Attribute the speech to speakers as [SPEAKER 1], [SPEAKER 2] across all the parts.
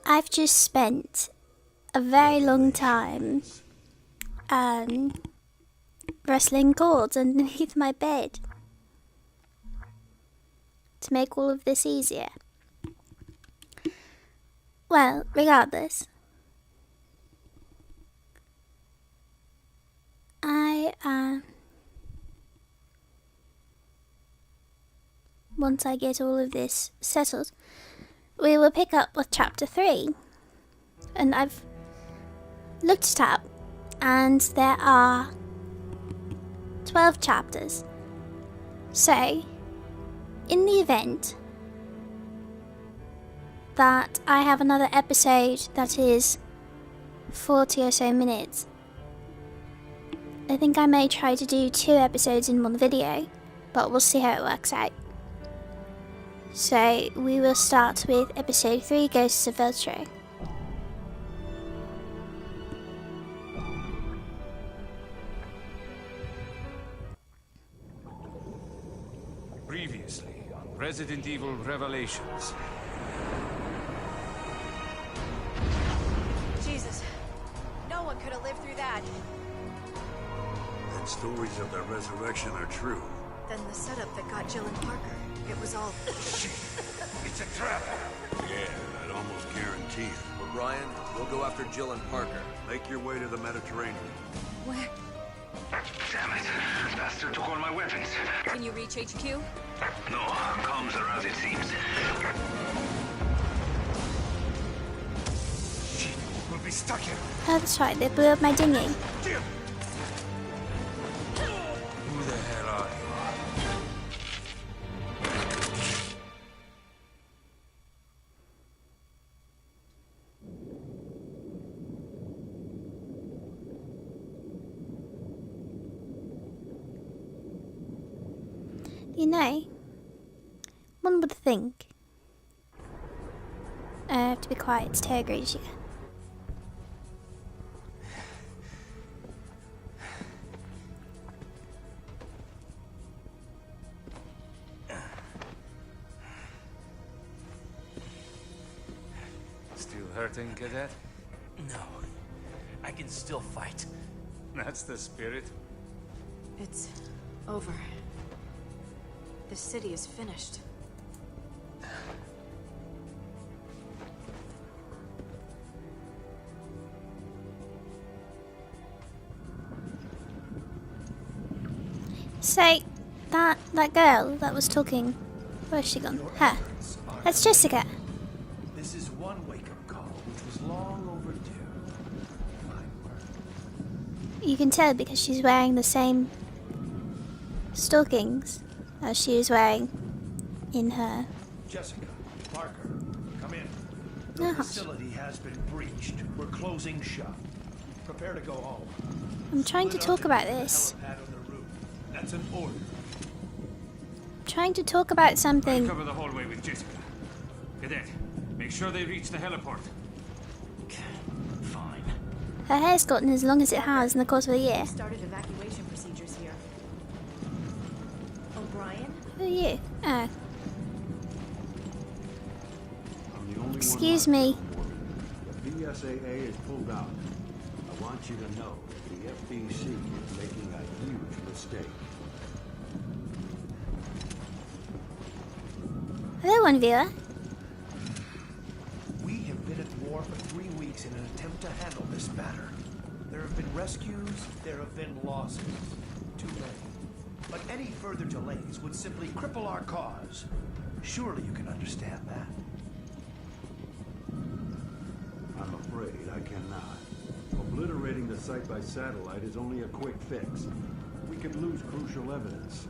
[SPEAKER 1] I've just spent a very long time wrestling cords underneath my bed to make all of this easier. Well, regardless, once I get all of this settled, we will pick up with chapter 3. And I've looked it up, and there are 12 chapters. So, in the event that I have another episode that is 40 or so minutes, I think I may try to do 2 episodes in one video, but we'll see how it works out. So we will start with episode 3, Ghosts of Veltro.
[SPEAKER 2] Previously on Resident Evil Revelations.
[SPEAKER 3] Jesus, no one could have lived through that.
[SPEAKER 4] And stories of their resurrection are true.
[SPEAKER 3] Then the setup that got Jill and Parker, it was all...
[SPEAKER 2] Shit! It's a trap!
[SPEAKER 4] Yeah, I'd almost guarantee it.
[SPEAKER 5] O'Brien, we'll go after Jill and Parker.
[SPEAKER 4] Make your way to the Mediterranean.
[SPEAKER 3] Where?
[SPEAKER 6] Damn it. Bastard took all my weapons.
[SPEAKER 3] Can you reach HQ?
[SPEAKER 6] No, comms are as it seems.
[SPEAKER 2] Shit! We'll be stuck here!
[SPEAKER 1] Oh, that's right, they blew up my dinghy.
[SPEAKER 2] Jim! Who the hell are you?
[SPEAKER 1] You know, one would think. I have to be quiet, it's Tergridge again.
[SPEAKER 2] Still hurting, Cadet?
[SPEAKER 7] No. I can still fight.
[SPEAKER 2] That's the spirit.
[SPEAKER 3] It's over. The city is finished.
[SPEAKER 1] So, that girl that was talking, where's she gone? Her. That's Jessica.
[SPEAKER 7] This is one wake-up call, which was long overdue. Fine work.
[SPEAKER 1] You can tell because she's wearing the same stockings as she was wearing in her.
[SPEAKER 7] Jessica, Parker, come in. The
[SPEAKER 1] Oh,
[SPEAKER 7] facility has been breached. We're closing shop. Prepare to go home.
[SPEAKER 1] I'm trying to
[SPEAKER 7] Split
[SPEAKER 1] talk
[SPEAKER 7] up
[SPEAKER 1] about
[SPEAKER 7] into the
[SPEAKER 1] this.
[SPEAKER 7] helipad on the roof. That's an order.
[SPEAKER 1] Trying to talk about
[SPEAKER 2] I'll
[SPEAKER 1] something.
[SPEAKER 2] cover the hallway with Jessica. Cadet, make sure they reach the heliport.
[SPEAKER 7] Fine.
[SPEAKER 1] Her hair's gotten as long as it has in the course of a year.
[SPEAKER 3] Started evacuation procedures here. O'Brien?
[SPEAKER 1] Who are you? Oh,
[SPEAKER 4] I'm the only
[SPEAKER 1] excuse
[SPEAKER 4] one
[SPEAKER 1] me.
[SPEAKER 4] left on board. The BSAA is pulled out. I want you to know that the FBC is making a huge mistake.
[SPEAKER 1] Hello, one viewer.
[SPEAKER 7] We have been at war for 3 weeks in an attempt to handle this matter. There have been rescues, there have been losses. Too many. But any further delays would simply cripple our cause. Surely you can understand that.
[SPEAKER 4] I'm afraid I cannot. Obliterating the site by satellite is only a quick fix. We could lose crucial evidence.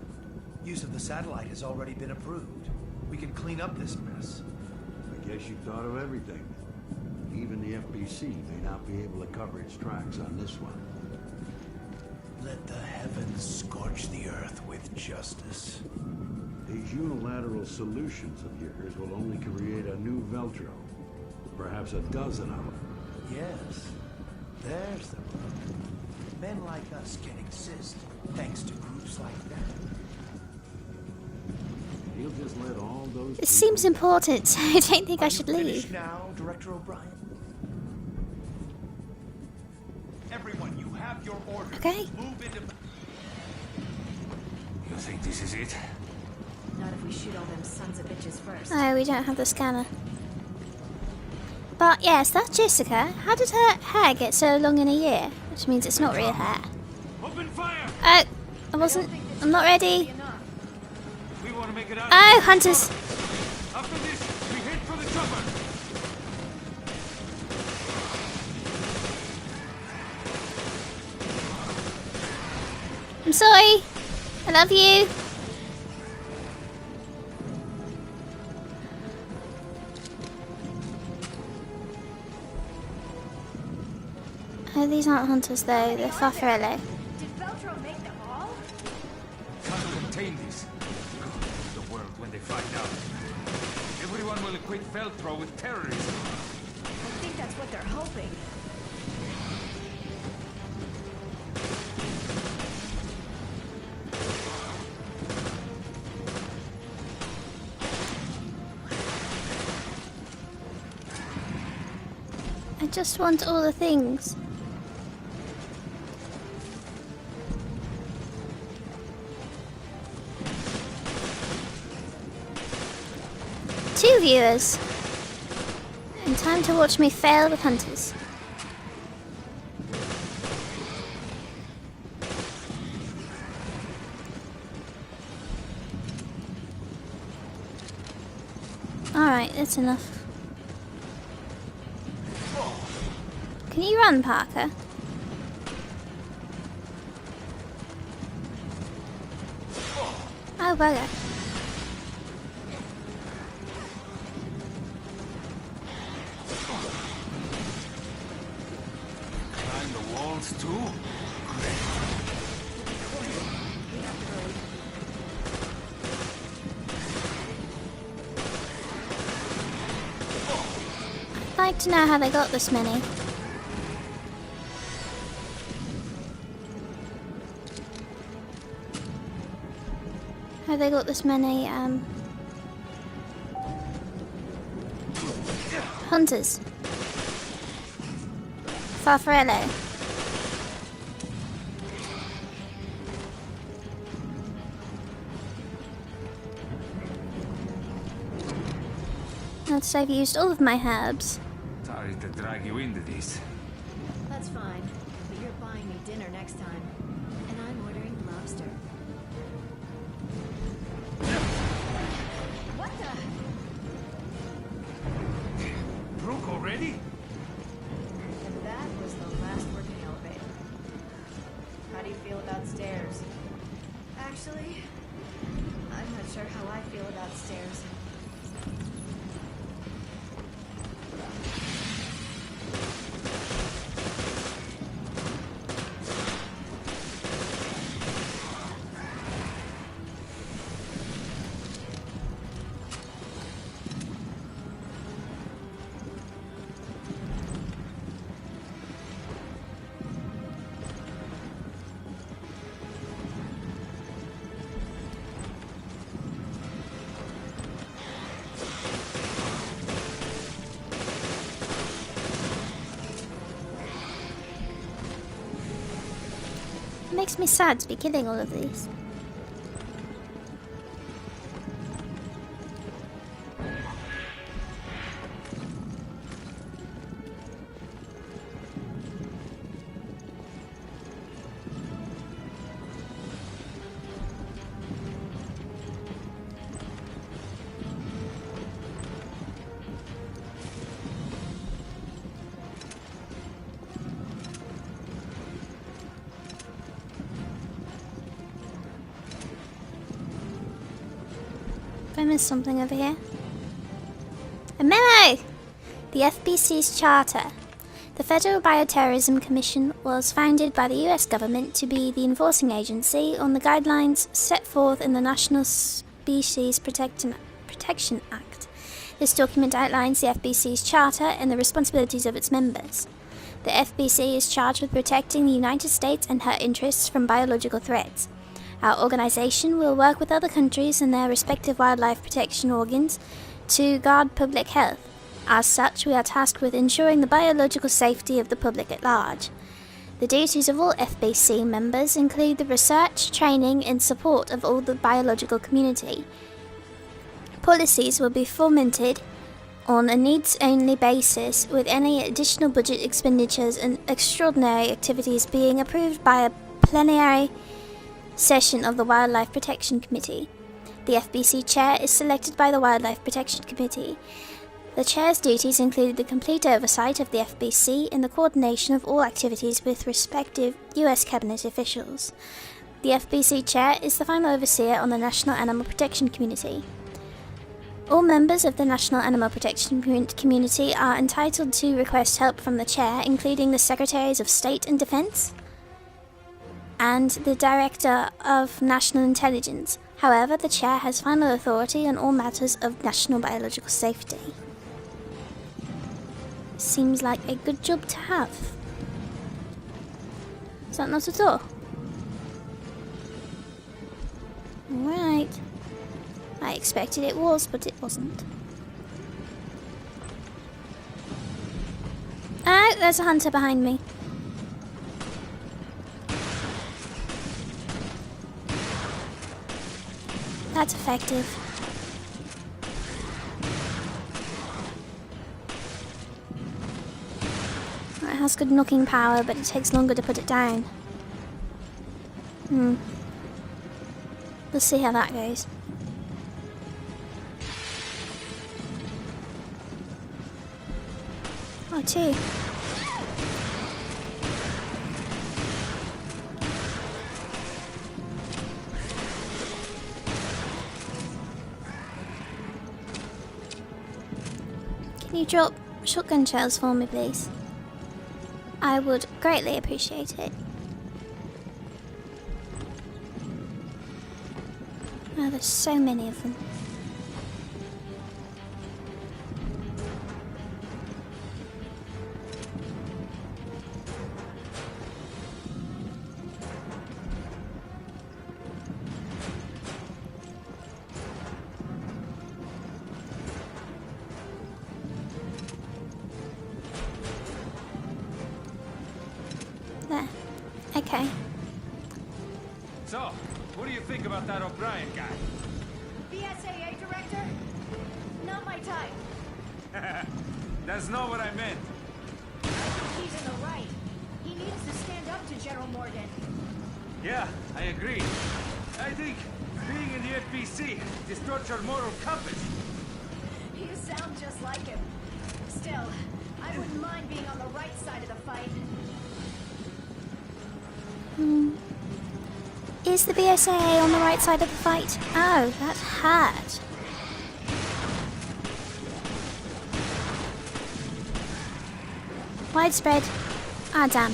[SPEAKER 7] Use of the satellite has already been approved. We can clean up this mess.
[SPEAKER 4] I guess you thought of everything. Even the FBC may not be able to cover its tracks on this one.
[SPEAKER 7] Let the heavens scorch the earth with justice.
[SPEAKER 4] These unilateral solutions of yours will only create a new Veltro. Perhaps a dozen of them.
[SPEAKER 7] Yes, there's the problem. Men like us can exist thanks to groups like that.
[SPEAKER 4] He'll just let all those.
[SPEAKER 1] This seems important, so I don't think I should
[SPEAKER 7] Are you finished
[SPEAKER 1] leave.
[SPEAKER 7] now, Director O'Brien? Everyone, you have your orders.
[SPEAKER 1] Okay.
[SPEAKER 7] Move into.
[SPEAKER 2] You think this is it?
[SPEAKER 3] Not if we shoot all them sons of bitches first.
[SPEAKER 1] Oh, we don't have the scanner. But yes, that's Jessica. How did her hair get so long in a year? Which means it's not real hair.
[SPEAKER 2] Open fire!
[SPEAKER 1] Oh, I wasn't. I'm not ready.
[SPEAKER 2] We want to make it out.
[SPEAKER 1] Oh, hunters.
[SPEAKER 2] After this, we head for the chopper.
[SPEAKER 1] I'm sorry. I love you. Oh, these aren't hunters though. They're Farfarello.
[SPEAKER 3] Did Veltro make them all?
[SPEAKER 2] Can't contain this. The world when they find out. Everyone will equate Veltro with terrorism.
[SPEAKER 3] I think that's what they're hoping.
[SPEAKER 1] I just want all the things. Two viewers. And time to watch me fail with hunters. Alright, that's enough. Can you run, Parker? Oh, bugger.
[SPEAKER 2] Climb the walls too?
[SPEAKER 1] I'd like to know how they got this many. How they got this many, hunters. Farfarello. Notice I've used all of my herbs.
[SPEAKER 2] Sorry to drag you into this.
[SPEAKER 3] That's fine. But you're buying me dinner next time. And I'm ordering lobster. What the?
[SPEAKER 2] Broke already?
[SPEAKER 3] And that was the last working elevator. How do you feel about stairs? Actually, I'm not sure how I feel about stairs.
[SPEAKER 1] It makes me sad to be killing all of these. Have I missed something over here? A memo! The FBC's charter. The Federal Bioterrorism Commission was founded by the US government to be the enforcing agency on the guidelines set forth in the National Species Protection Act. This document outlines the FBC's charter and the responsibilities of its members. The FBC is charged with protecting the United States and her interests from biological threats. Our organisation will work with other countries and their respective wildlife protection organs to guard public health. As such, we are tasked with ensuring the biological safety of the public at large. The duties of all FBC members include the research, training and support of all the biological community. Policies will be fomented on a needs-only basis, with any additional budget expenditures and extraordinary activities being approved by a plenary session of the Wildlife Protection Committee. The FBC Chair is selected by the Wildlife Protection Committee. The Chair's duties include the complete oversight of the FBC and the coordination of all activities with respective US Cabinet officials. The FBC Chair is the final overseer on the National Animal Protection Community. All members of the National Animal Protection Community are entitled to request help from the Chair, including the Secretaries of State and Defense and the Director of National Intelligence. However, the Chair has final authority on all matters of national biological safety. Seems like a good job to have. Is that not at all? Right. I expected it was, but it wasn't. Oh, there's a hunter behind me. That's effective. It has good knocking power, but it takes longer to put it down. We'll see how that goes. Oh, two. Can you drop shotgun shells for me, please? I would greatly appreciate it. Oh, there's so many of them. There. Okay.
[SPEAKER 2] So, what do you think about that O'Brien guy?
[SPEAKER 3] BSAA director? Not my type.
[SPEAKER 2] That's not what I meant.
[SPEAKER 3] He's in the right. He needs to stand up to General Morgan.
[SPEAKER 2] Yeah, I agree. I think being in the FBC distorts your moral compass.
[SPEAKER 3] You sound just like him. Still, I wouldn't mind being on the right side of the fight.
[SPEAKER 1] Is the BSAA on the right side of the fight? Oh, that hurt. Widespread. Ah, damn.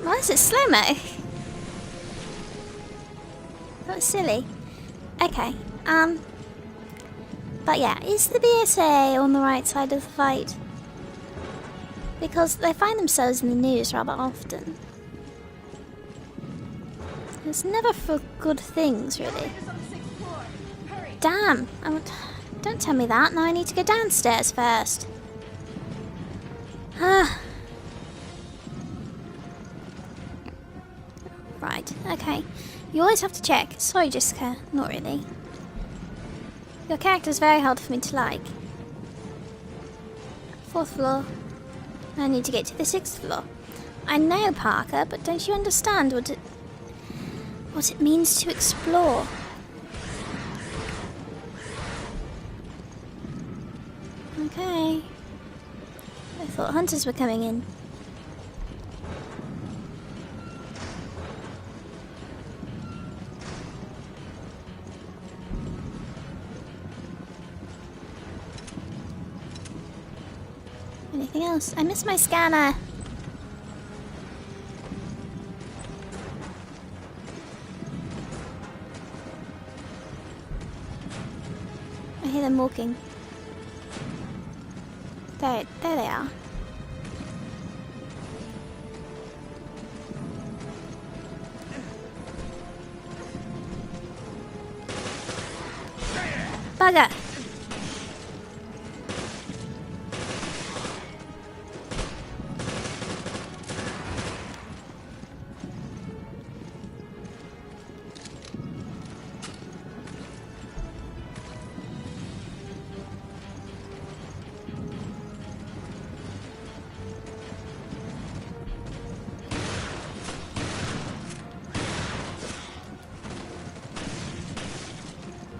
[SPEAKER 1] Why is it slow-mo? That was silly. Okay, but yeah, is the BSAA on the right side of the fight? Because they find themselves in the news rather often. It's never for good things, really.
[SPEAKER 3] Elevator's on the 6th floor. Hurry.
[SPEAKER 1] Damn! Don't tell me that. Now I need to go downstairs first. Right, okay. You always have to check. Sorry, Jessica. Not really. Your character's very hard for me to like. 4th floor. I need to get to the 6th floor. I know, Parker, but don't you understand what it means to explore? Okay. I thought hunters were coming in. Anything else? I missed my scanner. I hear them walking. There they are. Bugger.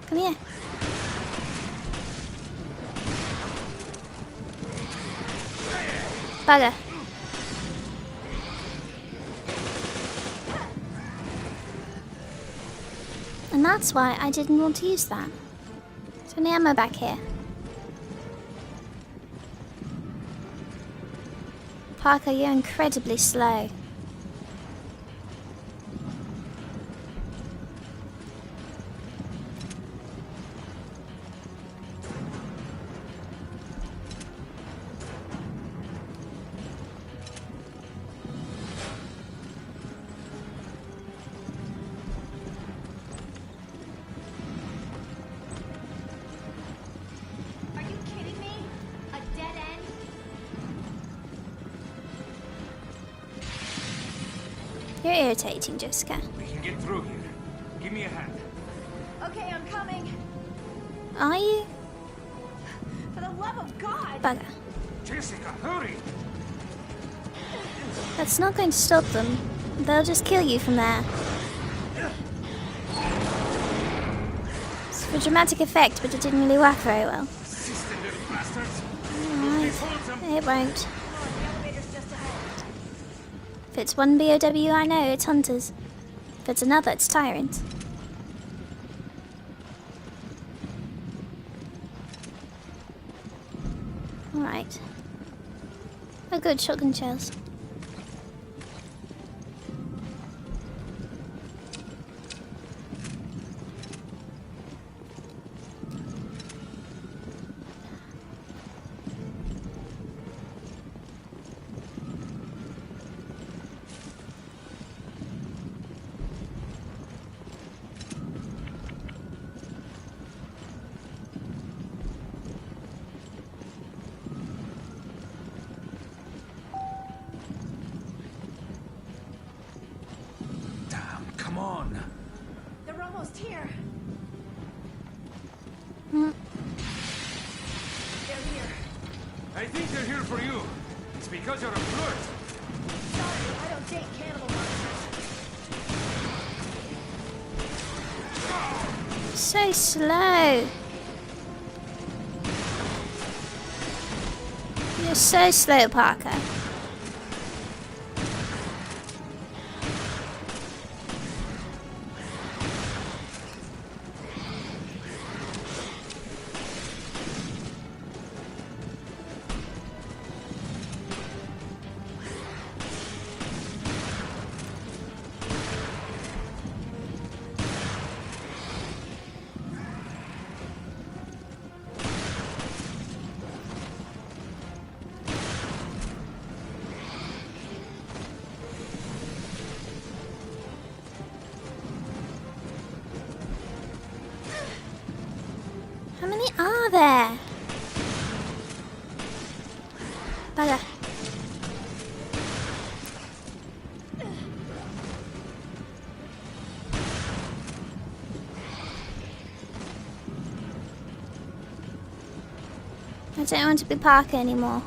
[SPEAKER 1] Come here. Bugger. And that's why I didn't want to use that. There's any ammo back here. Parker, you're incredibly slow.
[SPEAKER 3] Are you kidding me? A dead end?
[SPEAKER 1] You're irritating, Jessica.
[SPEAKER 2] We can get through here. Give me a hand.
[SPEAKER 3] Okay, I'm coming.
[SPEAKER 1] Are you?
[SPEAKER 3] For the love of God!
[SPEAKER 1] Bugger.
[SPEAKER 2] Jessica, hurry!
[SPEAKER 1] That's not going to stop them. They'll just kill you from there. It's for dramatic effect, but it didn't really work very well.
[SPEAKER 2] Sister little bastards!
[SPEAKER 1] Alright. It won't.
[SPEAKER 3] Come on, the elevator's just ahead.
[SPEAKER 1] If it's one BOW I know, it's Hunters. If it's another, it's Tyrant. Alright. Oh good, shotgun shells.
[SPEAKER 2] Damn, come on!
[SPEAKER 3] They're almost here.
[SPEAKER 1] Hmm.
[SPEAKER 3] They're here.
[SPEAKER 2] I think they're here for you. It's because you're a flirt.
[SPEAKER 3] Sorry, I don't date cannibal monsters.
[SPEAKER 1] So slow. You're so slow, Parker. How many are there? Bugger. I don't want to be Parker anymore.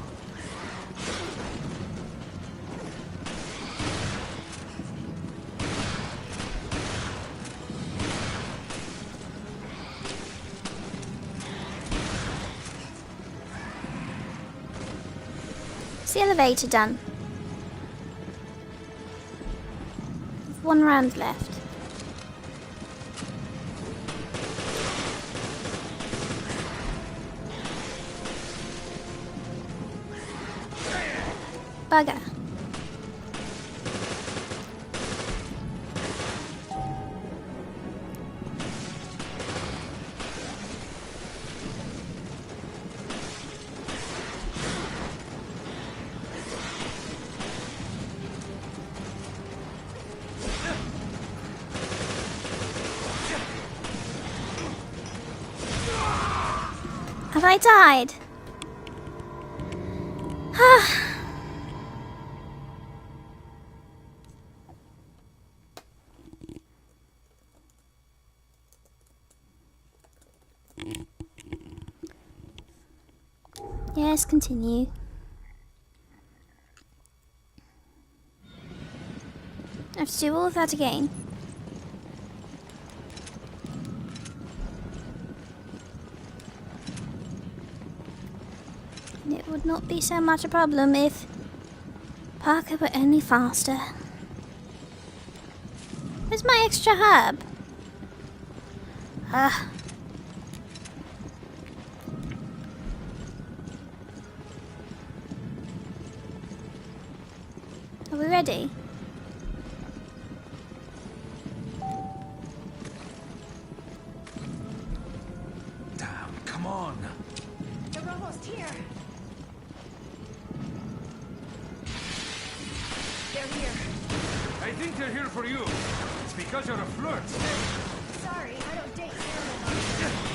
[SPEAKER 1] Is the elevator done? One round left. Bugger. Have I died? Yes, continue. I have to do all of that again. And it would not be so much a problem if Parker were only faster. Where's my extra herb? Ah. Are we ready?
[SPEAKER 2] Damn, come on.
[SPEAKER 3] They're almost here. They're here.
[SPEAKER 2] I think they're here for you. It's because you're a flirt.
[SPEAKER 3] Sorry, I don't date animals.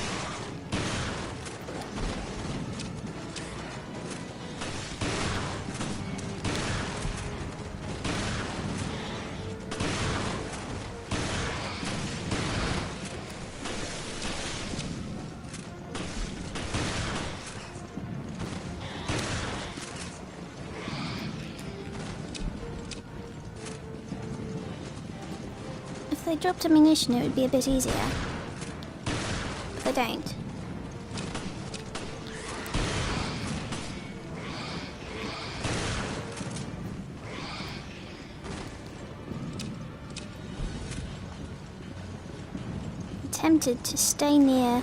[SPEAKER 1] If they dropped ammunition, it would be a bit easier. But they don't. I'm tempted to stay near.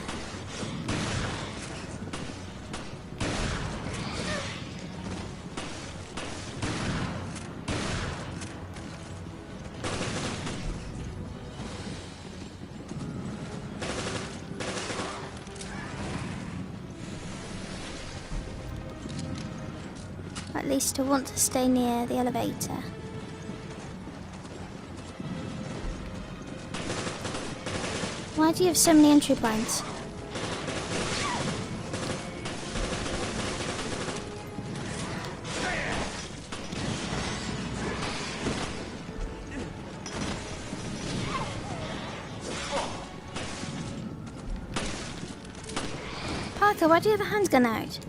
[SPEAKER 1] At least I want to stay near the elevator. Why do you have so many entry points? Parker, why do you have a handgun out?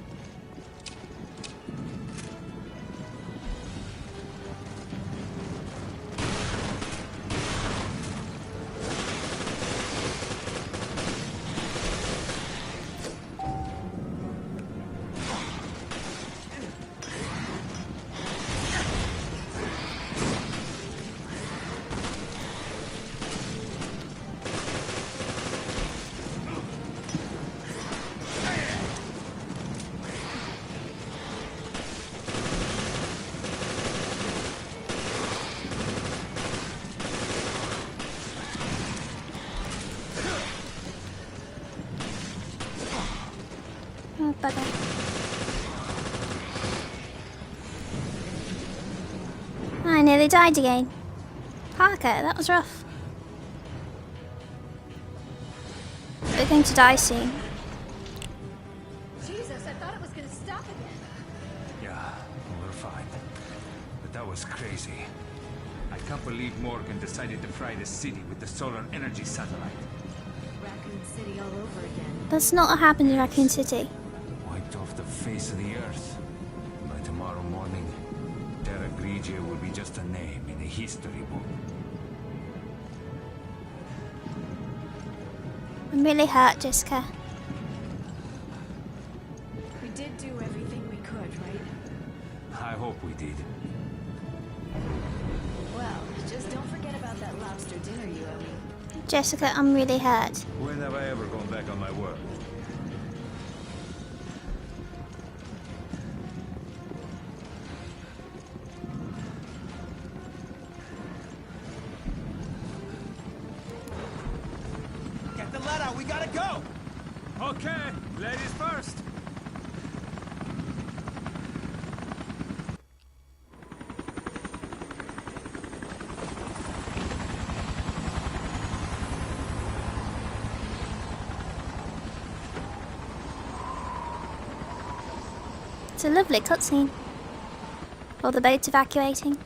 [SPEAKER 1] Oh, bugger. I nearly died again. Parker, that was rough. We're going to die soon.
[SPEAKER 3] Jesus, I thought it was gonna stop again.
[SPEAKER 2] Yeah, we're fine. But that was crazy. I can't believe Morgan decided to fry the city with the solar energy satellite.
[SPEAKER 3] Raccoon City all over again.
[SPEAKER 1] That's not what happened in Raccoon City.
[SPEAKER 2] Wiped off the face of the earth. By tomorrow morning, Terra Grigia will be just a name in a history book.
[SPEAKER 1] I'm really hurt, Jessica.
[SPEAKER 3] We did do everything we could, right?
[SPEAKER 2] I hope we did.
[SPEAKER 3] Well, just don't forget about that lobster dinner you owe me.
[SPEAKER 1] Jessica, I'm really hurt.
[SPEAKER 2] When have I ever gone back on my word?
[SPEAKER 7] Get the lead out, we gotta go!
[SPEAKER 2] Okay, ladies first.
[SPEAKER 1] It's a lovely cutscene. Or the boat evacuating.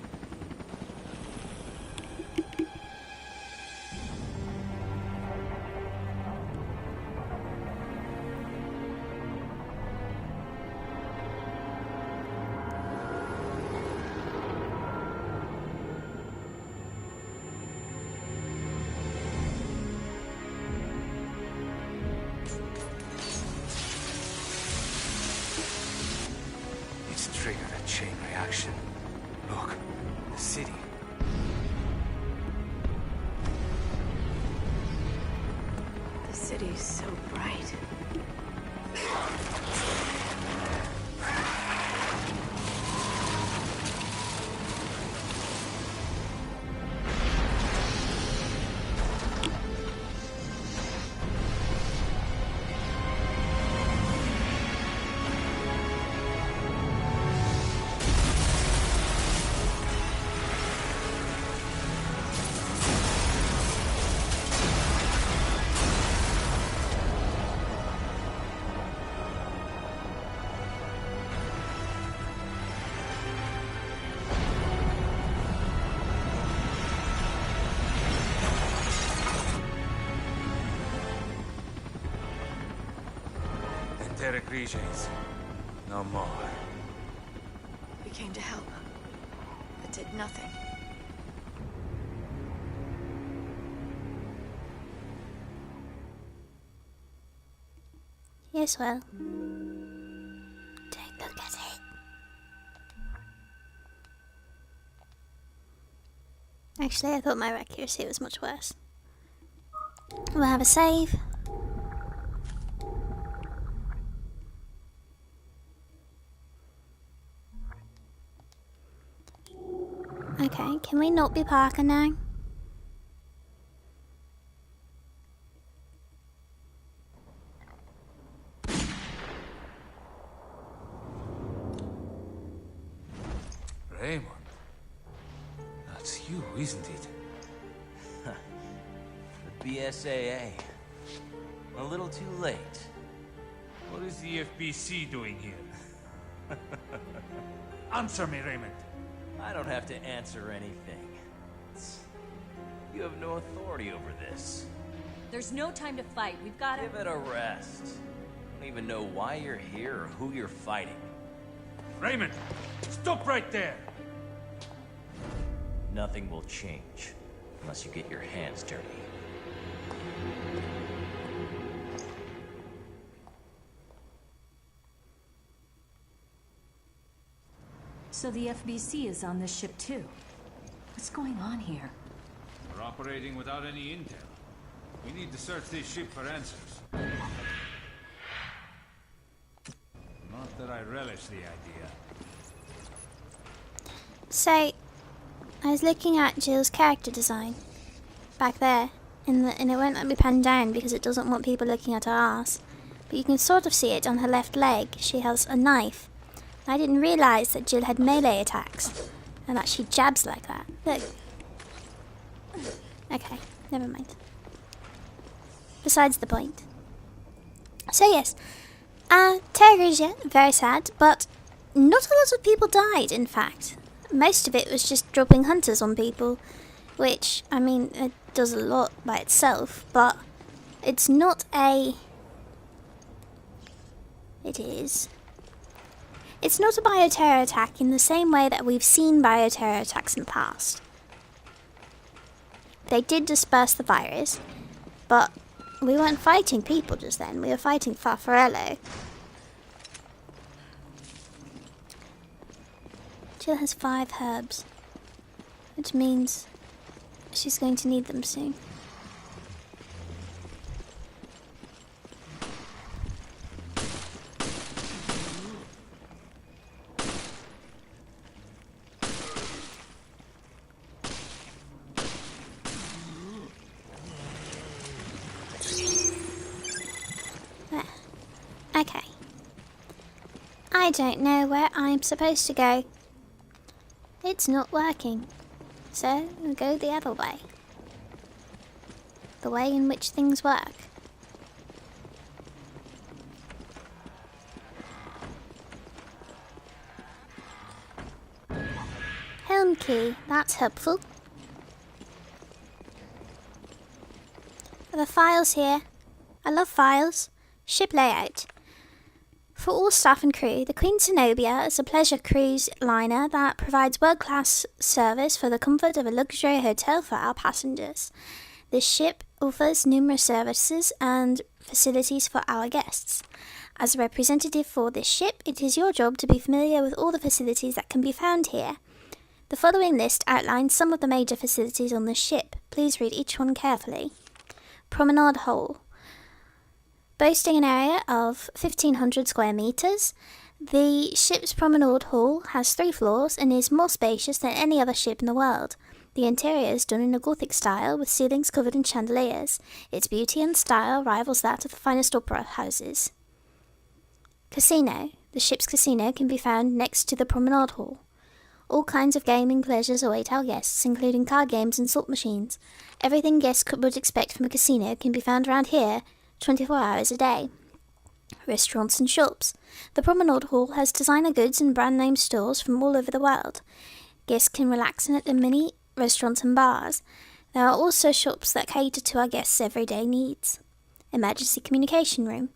[SPEAKER 2] It's triggered a chain reaction. Look, the city.
[SPEAKER 3] The city's so bright.
[SPEAKER 2] Derek Riges. No more.
[SPEAKER 3] We came to help, but did nothing.
[SPEAKER 1] Yes, well. Don't look at it. Actually, I thought my accuracy was much worse. We'll have a save. Okay, can we not be Parker now?
[SPEAKER 2] Raymond. That's you, isn't it?
[SPEAKER 8] The BSAA. A little too late.
[SPEAKER 2] What is the FBC doing here? Answer me, Raymond.
[SPEAKER 8] I don't have to answer anything. You have no authority over this.
[SPEAKER 9] There's no time to fight. We've got to...
[SPEAKER 8] Give it a rest. I don't even know why you're here or who you're fighting.
[SPEAKER 2] Raymond, stop right there!
[SPEAKER 8] Nothing will change unless you get your hands dirty.
[SPEAKER 9] So the FBC is on this ship too. What's going on here?
[SPEAKER 2] We're operating without any intel. We need to search this ship for answers. Not that I relish the idea.
[SPEAKER 1] So, I was looking at Jill's character design back there, and it won't let me pan down because it doesn't want people looking at her ass. But you can sort of see it on her left leg. She has a knife. I didn't realise that Jill had melee attacks, and that she jabs like that. Look. Okay, never mind. Besides the point. So yes, Terrorism, very sad, but not a lot of people died, in fact. Most of it was just dropping hunters on people, which, I mean, it does a lot by itself, but it's not a... It's not a bioterror attack in the same way that we've seen bioterror attacks in the past. They did disperse the virus, but we weren't fighting people just then. We were fighting Farfarello. Jill has 5 herbs, which means she's going to need them soon. Okay. I don't know where I'm supposed to go. It's not working. So, we'll go the other way. The way in which things work. room key. That's helpful. The files here. I love files. Ship layout. For all staff and crew, the Queen Zenobia is a pleasure cruise liner that provides world-class service for the comfort of a luxury hotel for our passengers. This ship offers numerous services and facilities for our guests. As a representative for this ship, it is your job to be familiar with all the facilities that can be found here. The following list outlines some of the major facilities on this ship. Please read each one carefully. Promenade Hall. Boasting an area of 1,500 square meters, the ship's Promenade Hall has 3 floors and is more spacious than any other ship in the world. The interior is done in a Gothic style with ceilings covered in chandeliers. Its beauty and style rivals that of the finest opera houses. Casino. The ship's casino can be found next to the Promenade Hall. All kinds of gaming pleasures await our guests, including card games and slot machines. Everything guests would expect from a casino can be found around here 24 hours a day. Restaurants and shops. The Promenade Hall has designer goods and brand name stores from all over the world. Guests can relax in the many restaurants and bars. There are also shops that cater to our guests' everyday needs. Emergency communication room.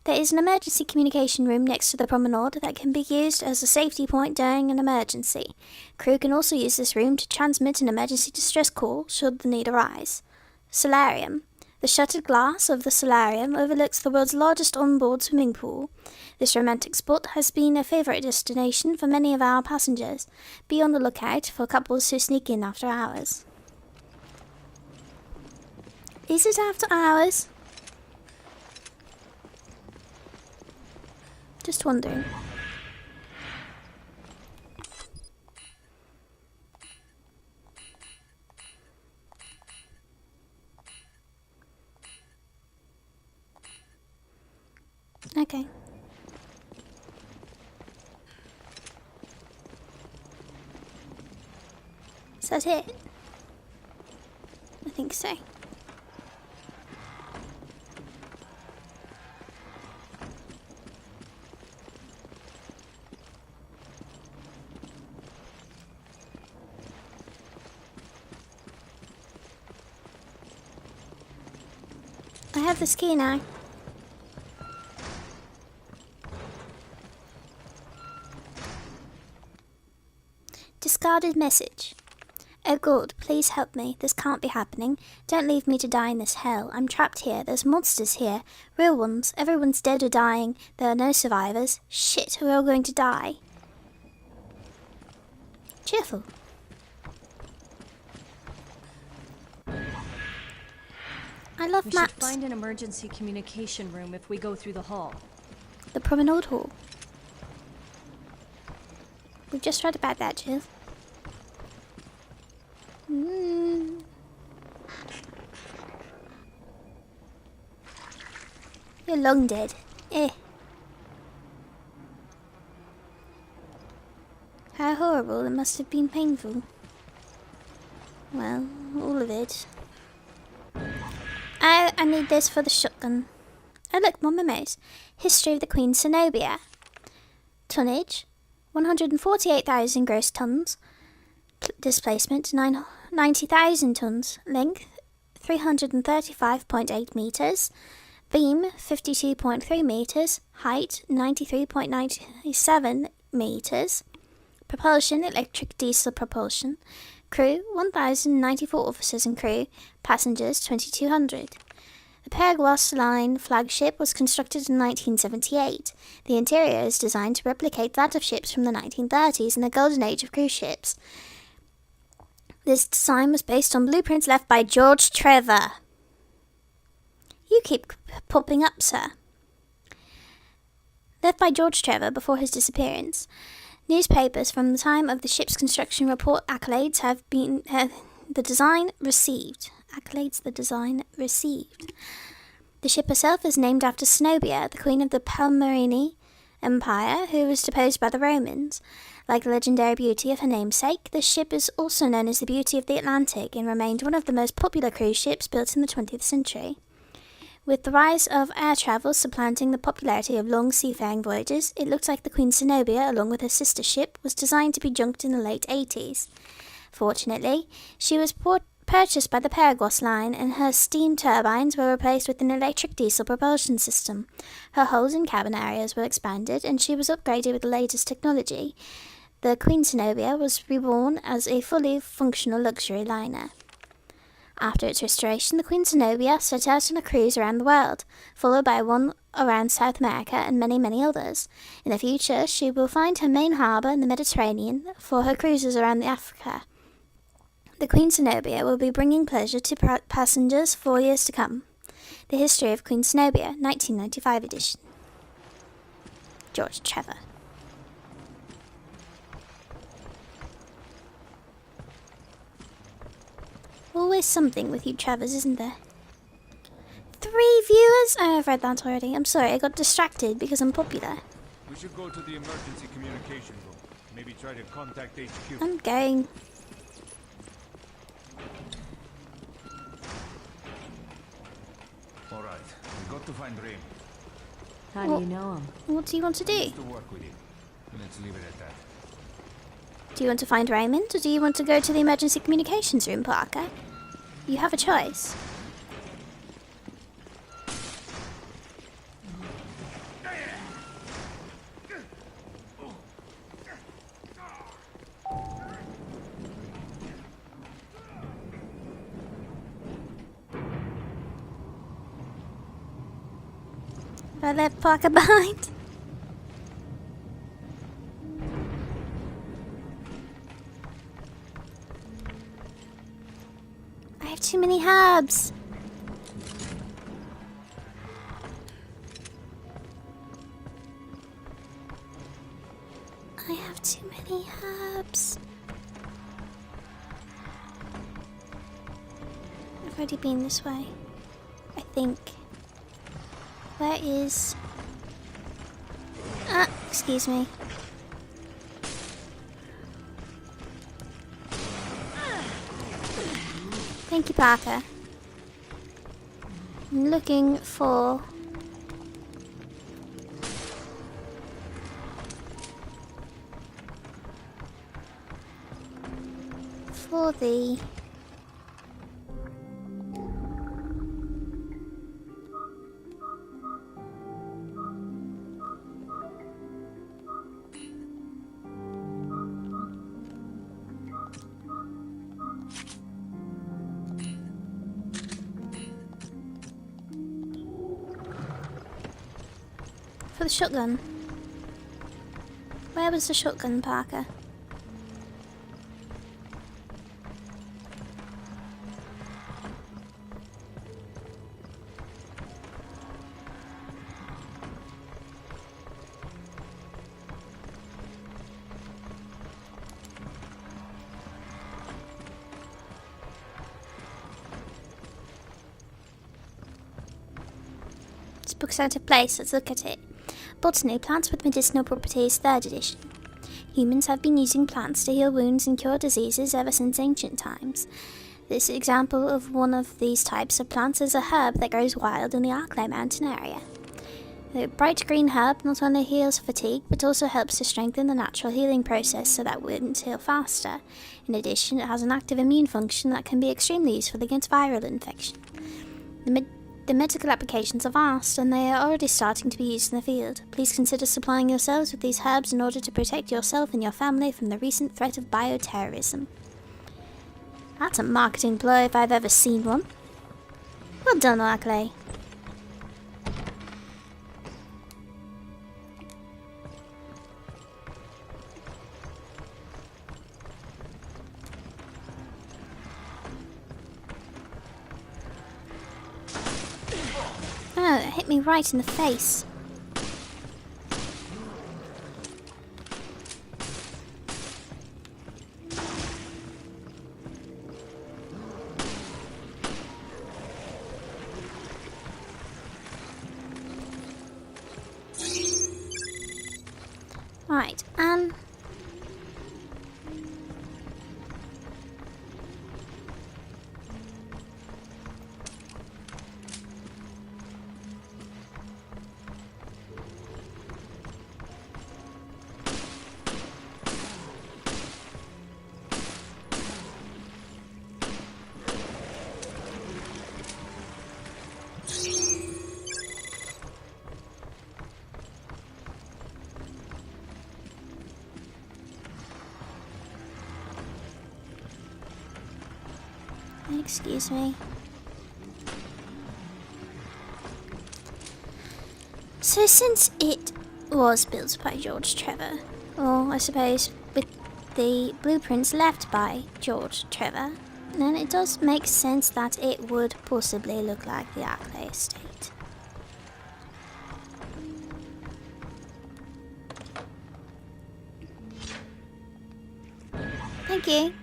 [SPEAKER 1] There is an emergency communication room next to the promenade that can be used as a safety point during an emergency. Crew can also use this room to transmit an emergency distress call should the need arise. Solarium. The shuttered glass of the solarium overlooks the world's largest onboard swimming pool. This romantic spot has been a favourite destination for many of our passengers. Be on the lookout for couples who sneak in after hours. Is it after hours? Just wondering. Okay. Is that it? I think so. I have this key now. Discarded message. Oh God, please help me. This can't be happening. Don't leave me to die in this hell. I'm trapped here. There's monsters here. Real ones. Everyone's dead or dying. There are no survivors. Shit, we're all going to die. Cheerful. I love
[SPEAKER 9] We
[SPEAKER 1] maps.
[SPEAKER 9] should find an emergency communication room if we go through the hall.
[SPEAKER 1] The Promenade Hall. We've just read about that, Jill. You're long dead. Eh. How horrible. It must have been painful. Well, all of it. Oh, I need this for the shotgun. Oh look, more memos. History of the Queen Zenobia. Tonnage, 148,000 gross tons. Displacement, 90,000 tons. Length, 335.8 meters. Beam, 52.3 meters. Height, 93.97 meters. Propulsion, electric diesel propulsion. Crew, 1,094 officers and crew. Passengers, 2,200. The Paraguas Line flagship was constructed in 1978. The interior is designed to replicate that of ships from the 1930s and the golden age of cruise ships. This design was based on blueprints left by George Trevor. You keep popping up, sir. Left by George Trevor before his disappearance. Newspapers from the time of the ship's construction report accolades have been the design received. Accolades the design received. The ship herself is named after Zenobia, the queen of the Palmyrene Empire, who was deposed by the Romans. Like the legendary beauty of her namesake, this ship is also known as the Beauty of the Atlantic and remained one of the most popular cruise ships built in the 20th century. With the rise of air travel supplanting the popularity of long seafaring voyages, it looked like the Queen Zenobia, along with her sister ship, was designed to be junked in the late 80s. Fortunately, she was purchased by the Paraguas line, and her steam turbines were replaced with an electric diesel propulsion system. Her hold and cabin areas were expanded, and she was upgraded with the latest technology. The Queen Zenobia was reborn as a fully functional luxury liner. After its restoration, the Queen Zenobia set out on a cruise around the world, followed by one around South America and many, many others. In the future, she will find her main harbour in the Mediterranean for her cruises around the Africa. The Queen Zenobia will be bringing pleasure to passengers for years to come. The History of Queen Zenobia, 1995 edition. George Trevor. Always something with you Trevors, isn't there? 3 viewers? Oh, I've read that already. I'm sorry, I got distracted because I'm popular.
[SPEAKER 2] We should go to the emergency communication room. Maybe try to contact HQ.
[SPEAKER 1] I'm going.
[SPEAKER 2] Alright, we got to find Raymond.
[SPEAKER 9] How do you know him?
[SPEAKER 1] What do you want to do?
[SPEAKER 2] To work with him. Let's leave it at that.
[SPEAKER 1] Do you want to find Raymond, or do you want to go to the emergency communications room, Parker? You have a choice. I left Parker behind. I have too many herbs. I have too many herbs. I've already been this way, I think. Where is... excuse me. Thank you, Parker. I'm looking for... the... for the shotgun. Where was the shotgun, Parker? This book's out of place, let's look at it. Botany, Plants with Medicinal Properties, 3rd edition. Humans have been using plants to heal wounds and cure diseases ever since ancient times. This example of one of these types of plants is a herb that grows wild in the Arklay mountain area. The bright green herb not only heals fatigue, but also helps to strengthen the natural healing process so that wounds heal faster. In addition, it has an active immune function that can be extremely useful against viral infection. The medical applications are vast, and they are already starting to be used in the field. Please consider supplying yourselves with these herbs in order to protect yourself and your family from the recent threat of bioterrorism. That's a marketing ploy if I've ever seen one. Well done, Arklay. Oh, it hit me right in the face. Right, Excuse me. So since it was built by George Trevor, or I suppose with the blueprints left by George Trevor, then it does make sense that it would possibly look like the Arklay estate. Thank you.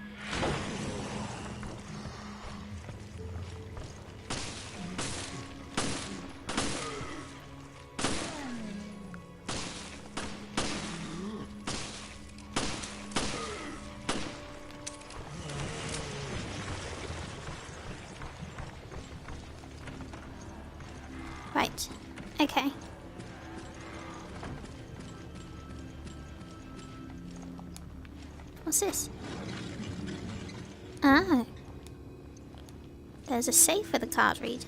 [SPEAKER 1] Right. Okay. What's this? Ah. There's a safe with a card reader.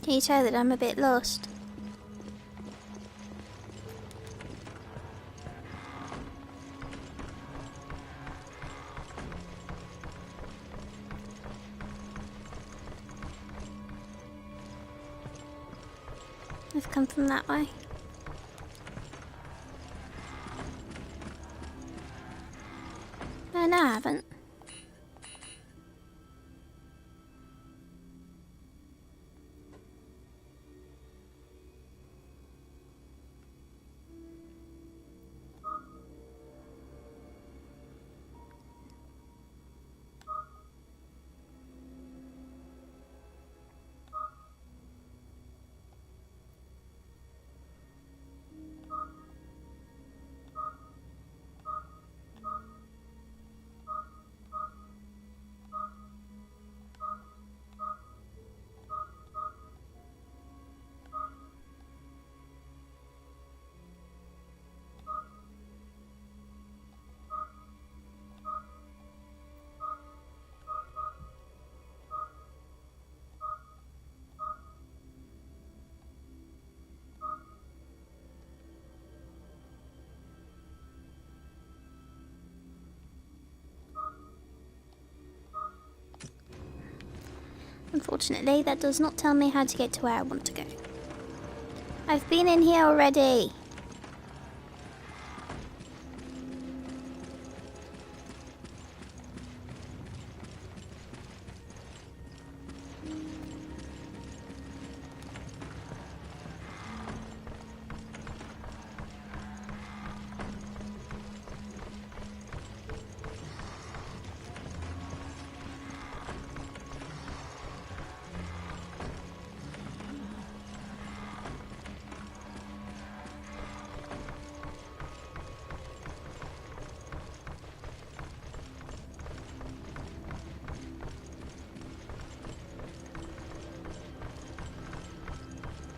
[SPEAKER 1] Can you tell that I'm a bit lost? I've come from that way. No, I haven't. Unfortunately, that does not tell me how to get to where I want to go. I've been in here already.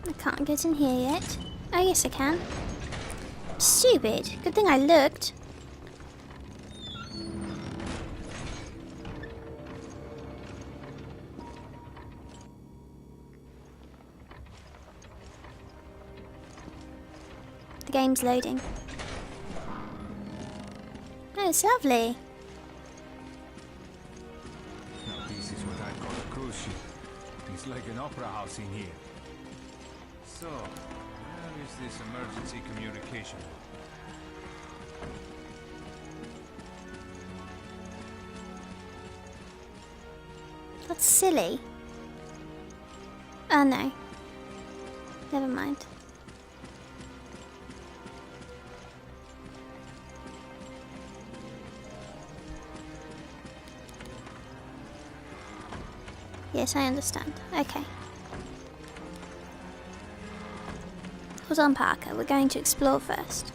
[SPEAKER 1] I can't get in here yet. Oh yes I can. Stupid. Good thing I looked. The game's loading. Oh, it's lovely.
[SPEAKER 2] Now this is what I call a cruise ship. It's like an opera house in here. So, where is this emergency communication?
[SPEAKER 1] That's silly. Oh no. Never mind. Yes, I understand. Okay. Hold on, Parker. We're going to explore first.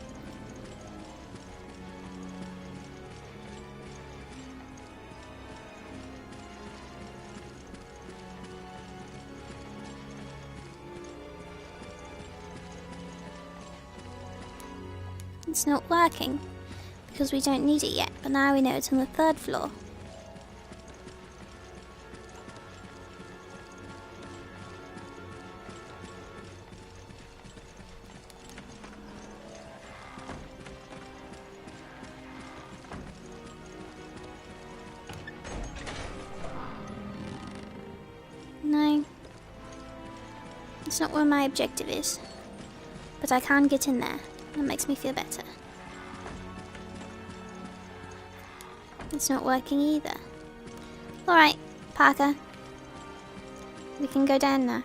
[SPEAKER 1] It's not working. because we don't need it yet, but now we know it's on the 3rd floor. No. It's not where my objective is. But I can get in there. That makes me feel better. It's not working either. Alright, Parker. We can go down now.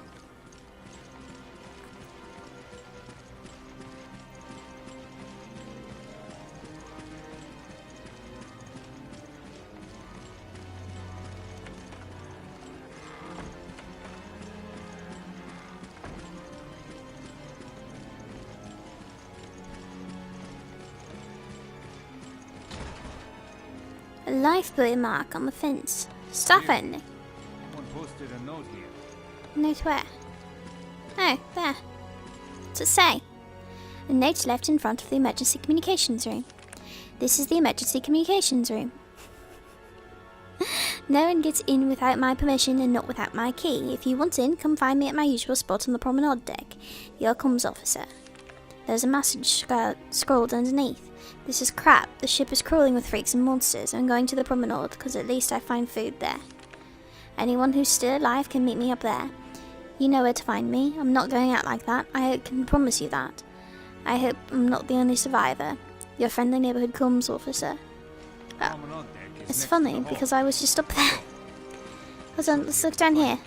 [SPEAKER 1] A lifebuoy mark on the fence. Staff only.
[SPEAKER 2] Someone posted a note here.
[SPEAKER 1] Note where? Oh, there. What's it say? A note left in front of the emergency communications room. This is the emergency communications room. No one gets in without my permission and not without my key. If you want in, come find me at my usual spot on the promenade deck. Your comms officer. There's a message scrolled underneath. This is crap. The ship is crawling with freaks and monsters. I'm going to the promenade because at least I find food there. Anyone who's still alive can meet me up there. You know where to find me. I'm not going out like that. I can promise you that. I hope I'm not the only survivor. Your friendly neighborhood comms officer. Oh, it's funny because I was just up there. Hold on, let's look down here.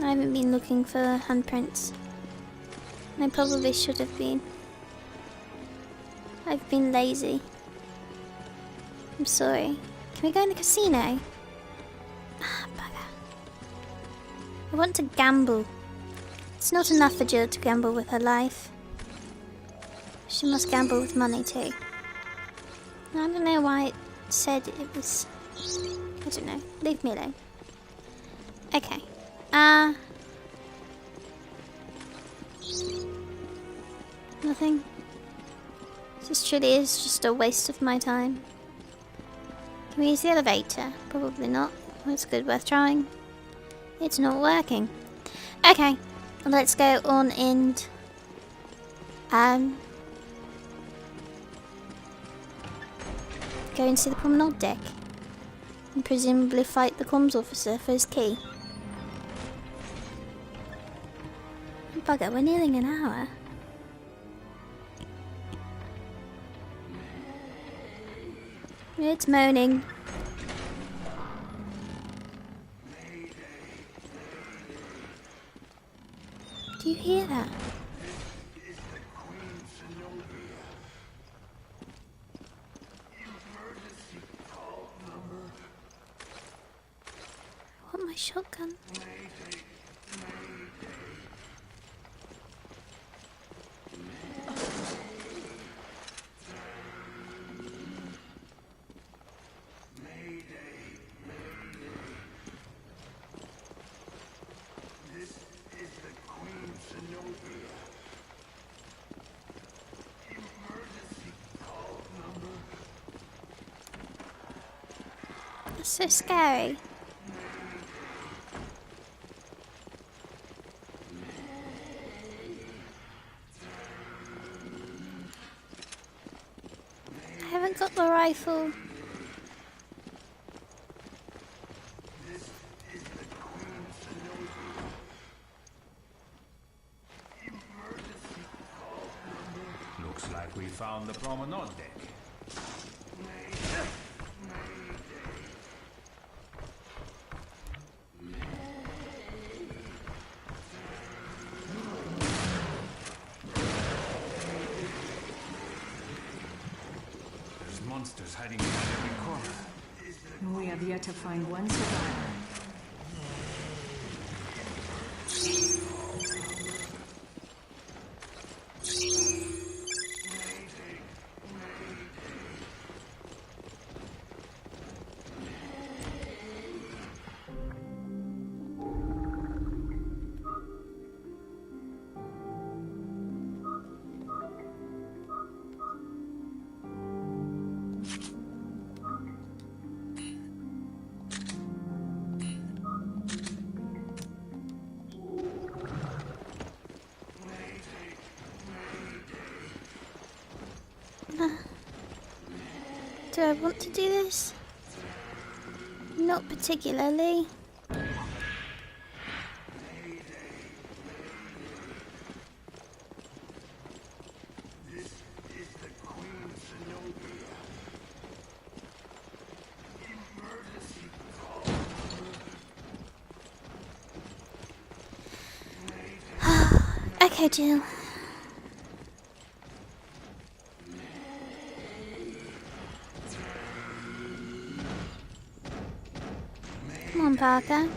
[SPEAKER 1] I haven't been looking for handprints. I probably should have been. I've been lazy. I'm sorry. Can we go in the casino? Ah, bugger. I want to gamble. It's not enough for Jill to gamble with her life. She must gamble with money too. I don't know why it said it was... I don't know. Leave me alone. Okay. Nothing. This truly is just a waste of my time. Can we use the elevator? Probably not. That's good, worth trying. It's not working. Okay, let's go on and go and see the promenade deck. And presumably fight the comms officer for his key. Bugger, we're nearing an hour. It's moaning. Do you hear that? I want my shotgun. That's so scary. I haven't got the rifle.
[SPEAKER 2] Looks like we found the promenade deck. Monsters hiding in every corner.
[SPEAKER 9] We have yet to find one survivor.
[SPEAKER 1] Do I want to do this? Not particularly. Okay, Jill. Come on, Parker.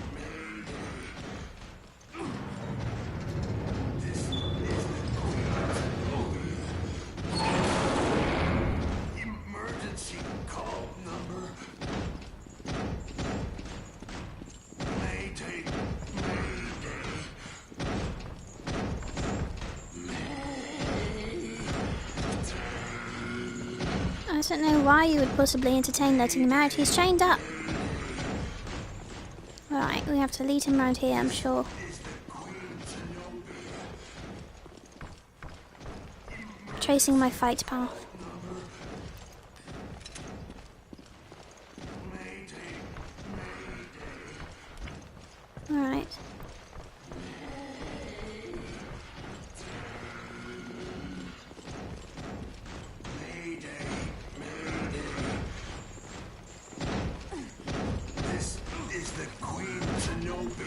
[SPEAKER 6] Emergency call number. Mayday.
[SPEAKER 1] I don't know why you would possibly entertain letting him out. He's chained up. Right, we have to lead him around here, I'm sure. Tracing my fight path. Alright.
[SPEAKER 6] This is the Queen Zenobia.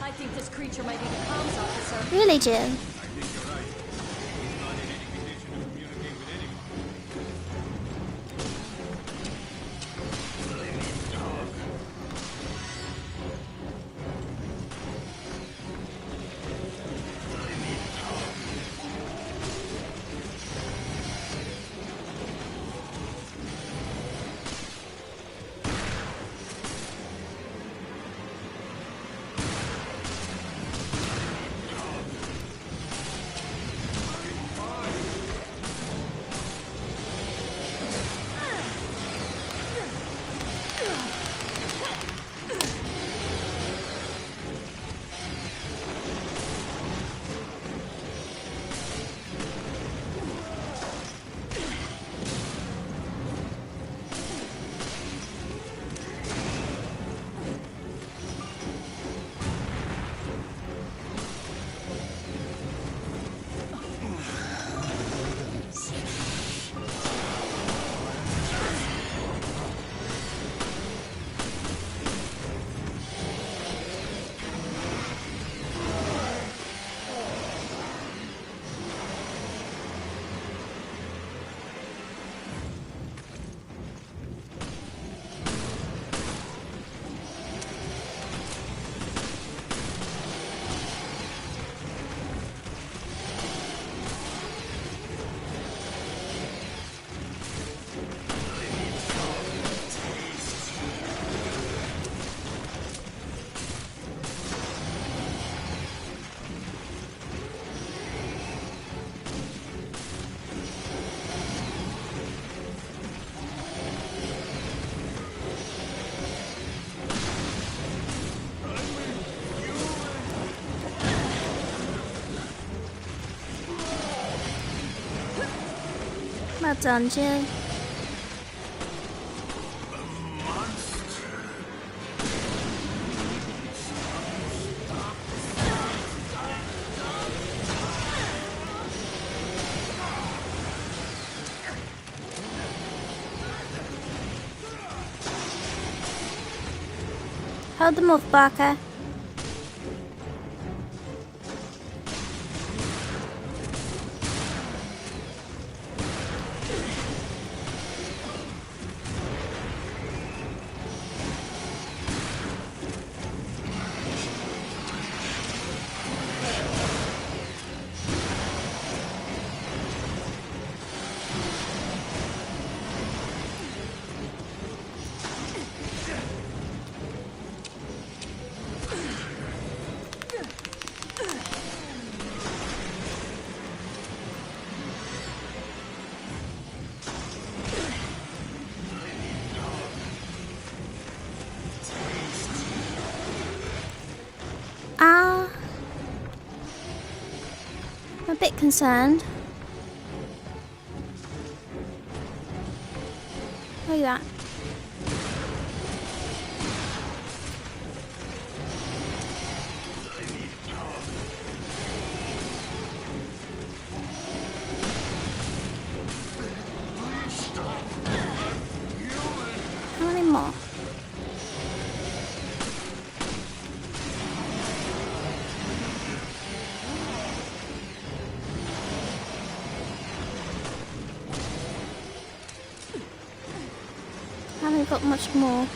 [SPEAKER 9] I think this creature might be the comms officer.
[SPEAKER 1] Really, Jill?
[SPEAKER 2] I think you're right. He's not in any condition to communicate with anyone.
[SPEAKER 1] Well done, Jill. Hold them off, Barker. a bit concerned. Where are you at? How many more? I haven't got much more.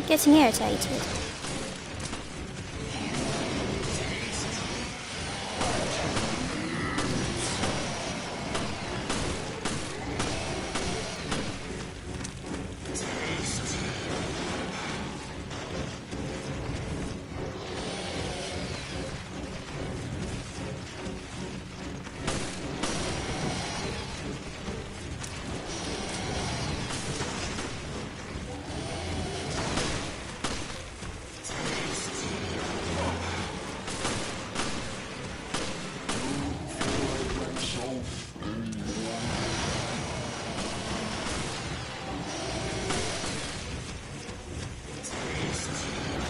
[SPEAKER 1] Getting irritated.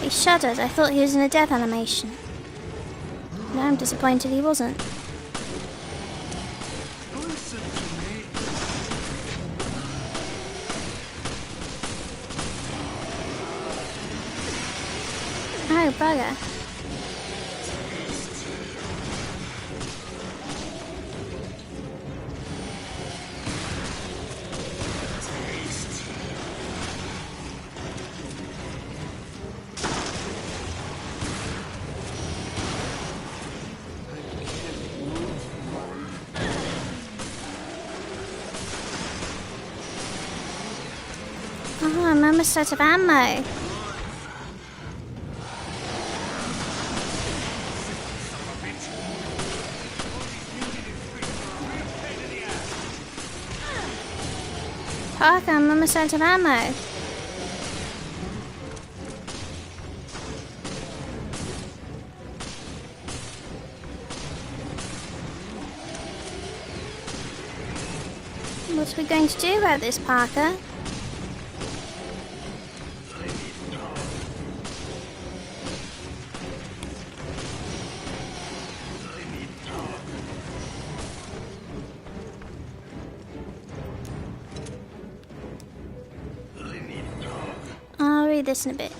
[SPEAKER 1] He shuddered. I thought he was in a death animation. Now I'm disappointed he wasn't.
[SPEAKER 6] Listen to me.
[SPEAKER 1] Oh, bugger. Oh, I'm almost out of ammo. Parker, I'm almost out of ammo. What are we going to do about this, Parker? I'll read this in a bit.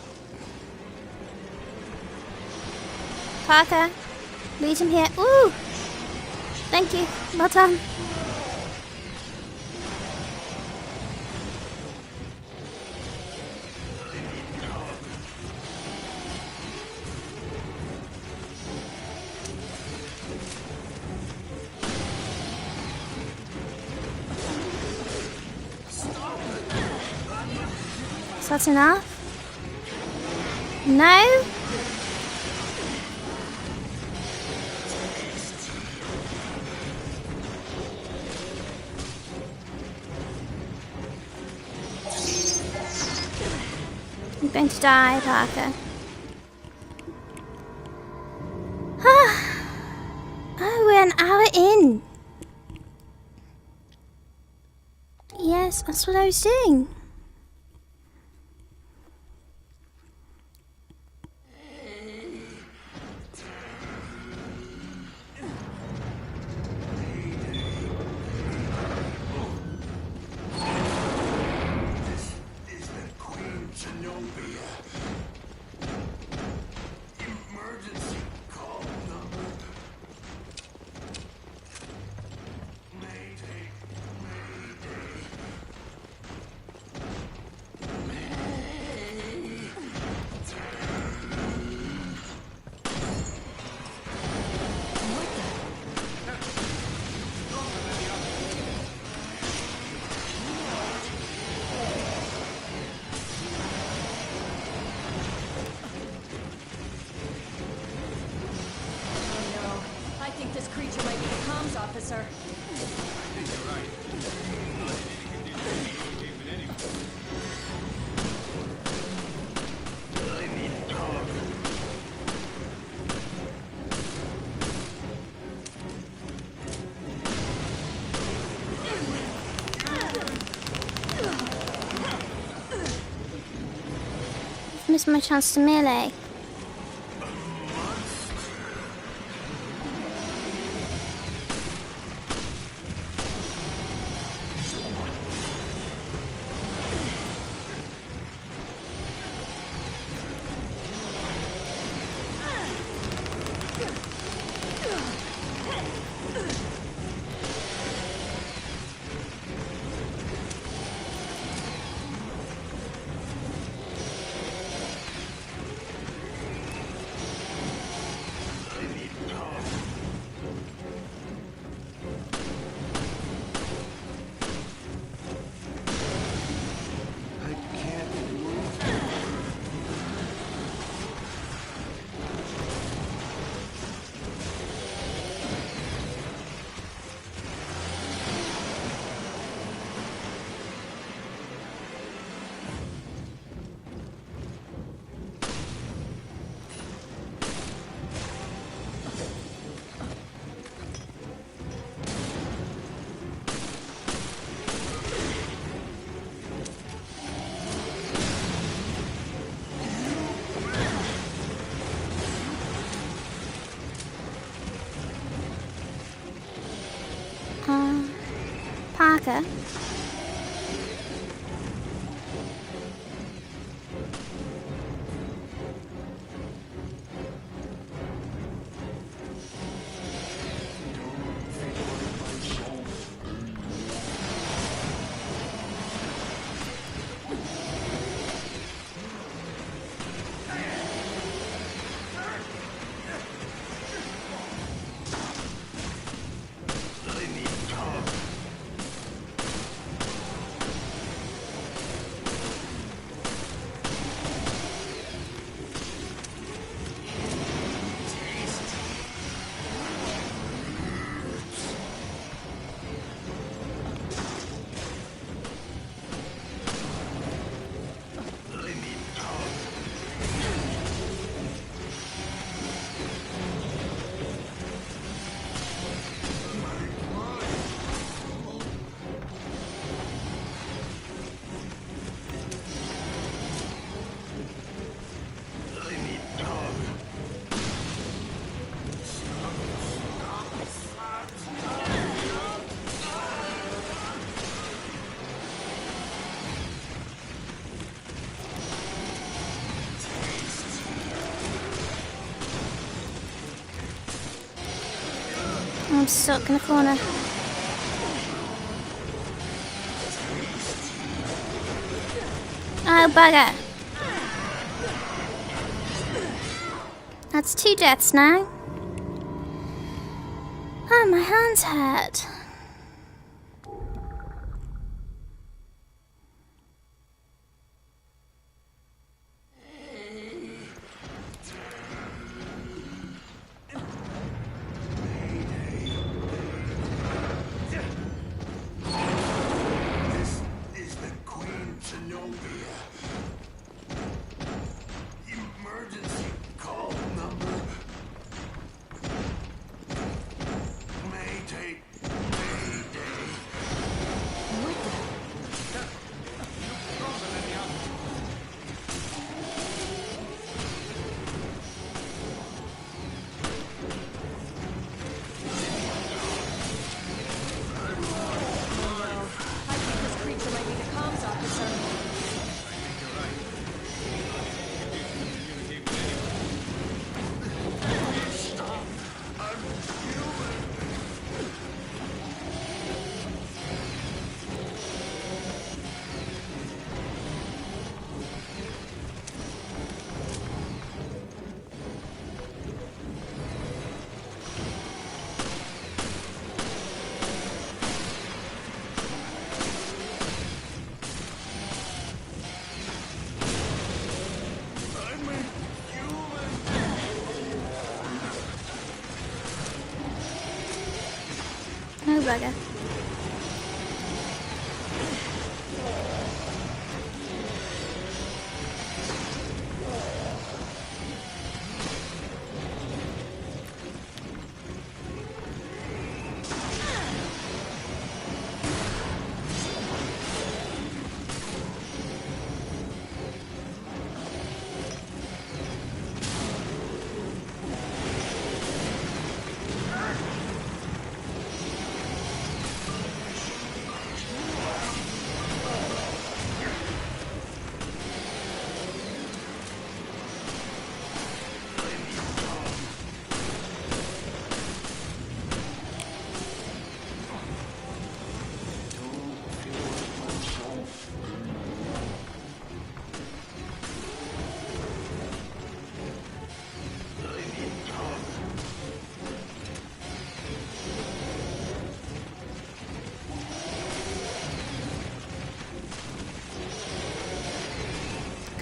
[SPEAKER 1] Parker, lead him here. Ooh! Thank you. Well done. Is that enough? No? I'm going to die, Parker. Oh, we're an hour in. Yes, that's what I was doing.
[SPEAKER 9] Officer.
[SPEAKER 1] I've missed my chance to melee. Parker? I'm stuck in a corner. Oh, bugger. That's 2 deaths now. Oh, my hands hurt.
[SPEAKER 6] This is the Queen Zenobia. Emergency call number. Mayday. Mayday.
[SPEAKER 3] I think this creature might be the comms officer.
[SPEAKER 1] Oh, bugger.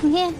[SPEAKER 1] Come here.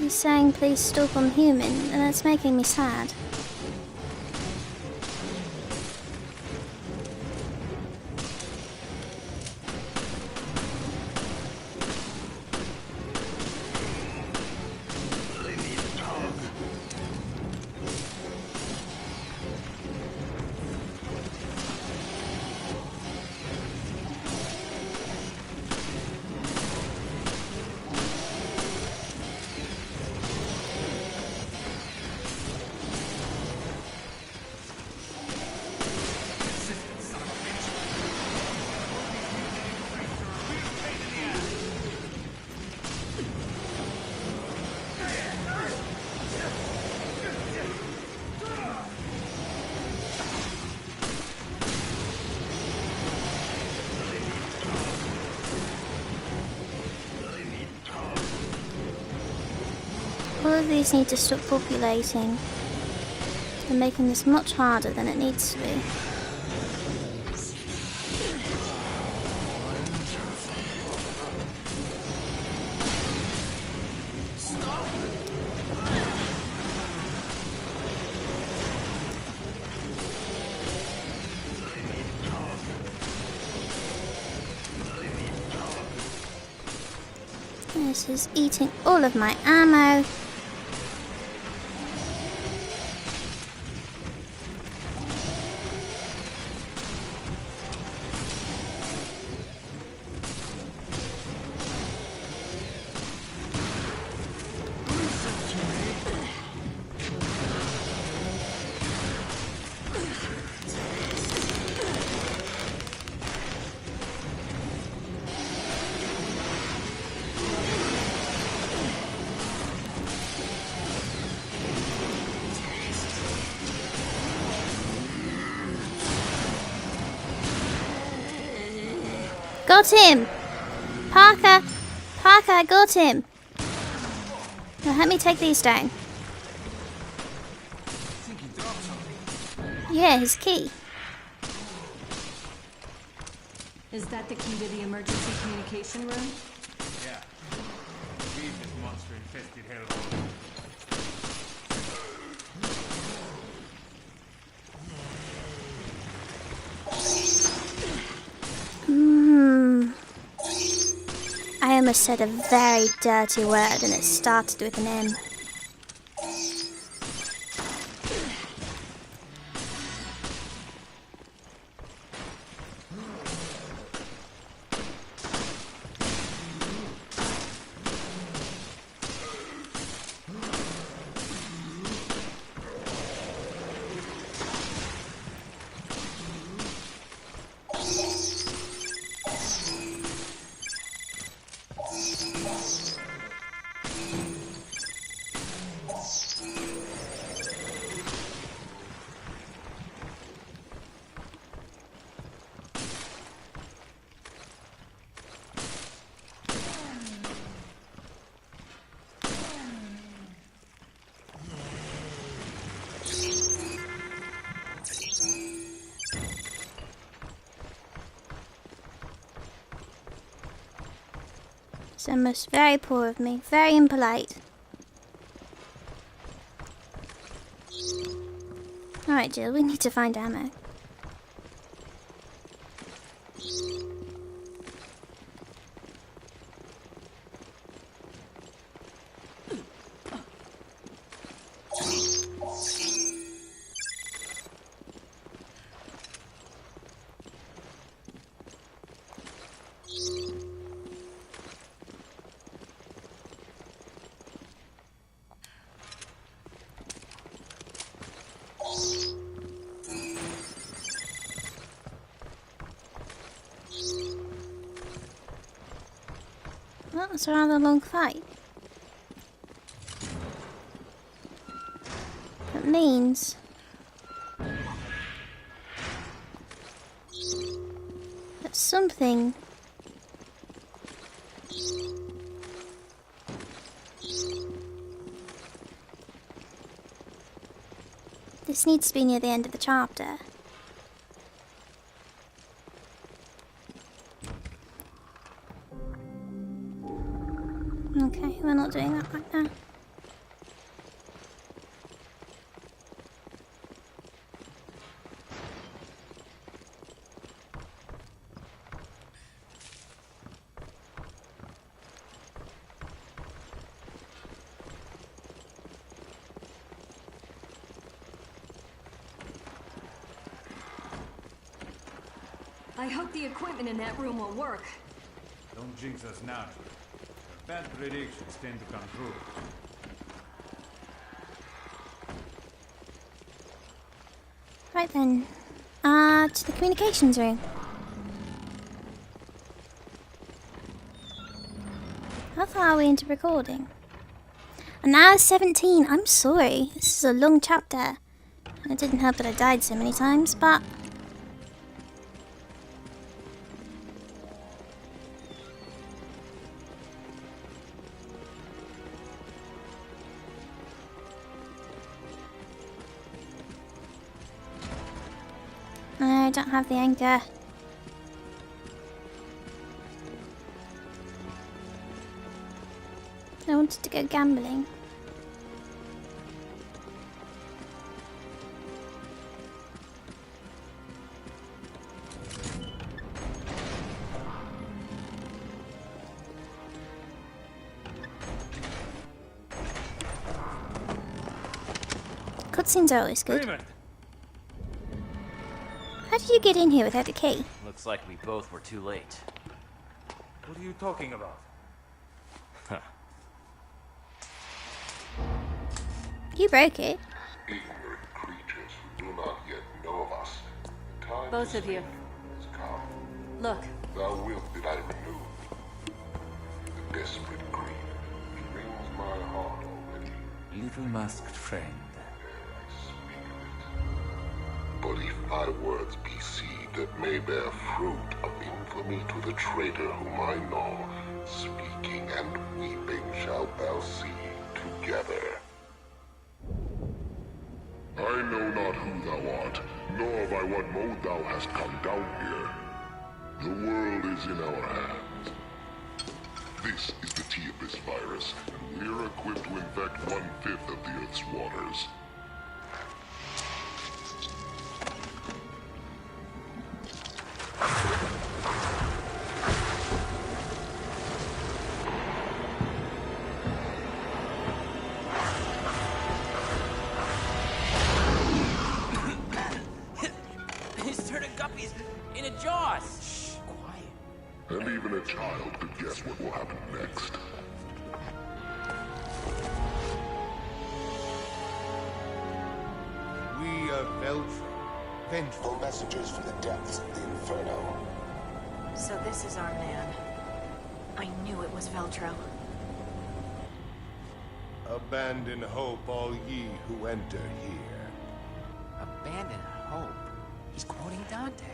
[SPEAKER 1] He's saying please stop, I'm human, and it's making me sad. All of these need to stop populating. They're making this much harder than it needs to be. This is eating all of my ammo. Got him! Parker! Parker, I got him! Now help me take these down. Yeah, his key.
[SPEAKER 9] Is that the key to the emergency communication room?
[SPEAKER 2] Yeah. Leave this monster-infested hellhole.
[SPEAKER 1] I almost said a very dirty word and it started with an M. So almost very poor of me, very impolite. Alright, Jill, we need to find ammo. Well, that's a rather long fight. That means that something this needs to be near the end of the chapter. Okay, we're not doing that right now.
[SPEAKER 9] I hope the equipment in that room will work.
[SPEAKER 2] Don't jinx us now. Bad predictions tend to come true.
[SPEAKER 1] Right then. To the communications room. How far are we into recording? An hour 17. I'm sorry. This is a long chapter. It didn't help that I died so many times, but... No, I don't have the anchor. I wanted to go gambling. Cutscenes are always good.
[SPEAKER 2] Raymond!
[SPEAKER 1] How did you get in here without a key?
[SPEAKER 8] Looks like we both were too late.
[SPEAKER 2] What are you talking about?
[SPEAKER 8] Huh.
[SPEAKER 1] You broke it.
[SPEAKER 6] Ignorant creatures who do not yet know of us. Time
[SPEAKER 9] Both of you.
[SPEAKER 6] has come.
[SPEAKER 9] Look,
[SPEAKER 6] Thou wilt be thy renewed. The desperate greed wrings my heart already.
[SPEAKER 2] Little masked friend.
[SPEAKER 6] But if thy words be seed that may bear fruit of infamy to the traitor whom I know, speaking and weeping shalt thou see together. I know not who thou art, nor by what mode thou hast come down here. The world is in our hands. This is the T-Abyss virus, and we're equipped to infect 1/5 of the Earth's waters.
[SPEAKER 8] He's turning guppies into jaws. Shh, quiet.
[SPEAKER 6] And even a child could guess what will happen next.
[SPEAKER 2] We are Veltro. Vengeful.
[SPEAKER 6] For messages from the depths of the Inferno.
[SPEAKER 3] So this is our man. I knew it was Veltro.
[SPEAKER 2] Abandon hope, all ye who enter here.
[SPEAKER 5] Abandon hope? He's quoting Dante.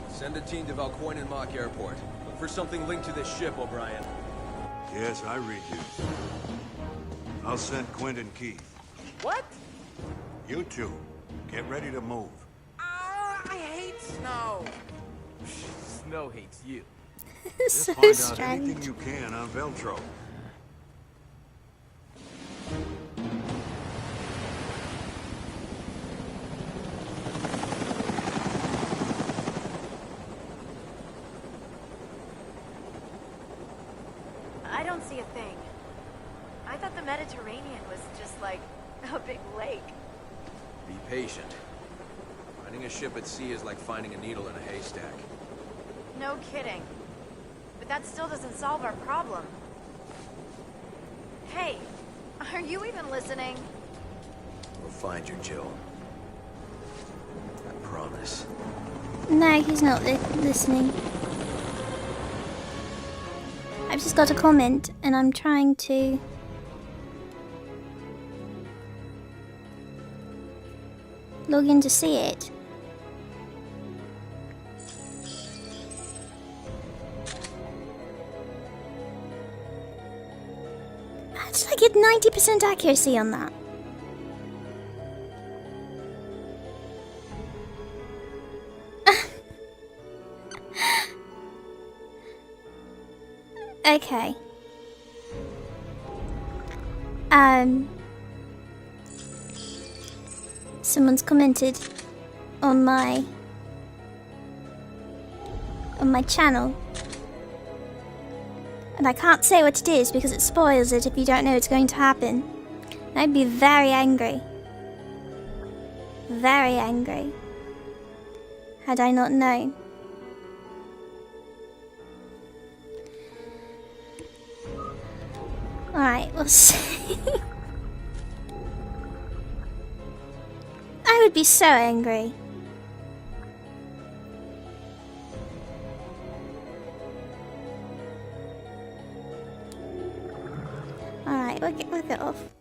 [SPEAKER 5] Send a team to Valcoinen Mock Airport. Look for something linked to this ship, O'Brien.
[SPEAKER 4] Yes, I read you. I'll send Quentin Keith.
[SPEAKER 5] What?
[SPEAKER 4] You two, get ready to move.
[SPEAKER 5] I hate snow. Snow hates you.
[SPEAKER 4] Just
[SPEAKER 1] So
[SPEAKER 4] find out
[SPEAKER 1] strange.
[SPEAKER 4] anything you can on Veltro.
[SPEAKER 3] I don't see a thing. I thought the Mediterranean was just like a big lake.
[SPEAKER 5] Be patient. Finding a ship at sea is like finding a needle in a haystack.
[SPEAKER 3] No kidding. But that still doesn't solve our problem. Hey, are you even listening?
[SPEAKER 5] We'll find you, Jill. I promise.
[SPEAKER 1] No, he's not listening. I've just got a comment and I'm trying to... log in to see it. How did I get 90% accuracy on that? Okay. Someone's commented on my channel. And I can't say what it is because it spoils it if you don't know it's going to happen. And I'd be very angry. Very angry. Had I not known. Alright, we'll see. I would be so angry. Alright, we'll get off.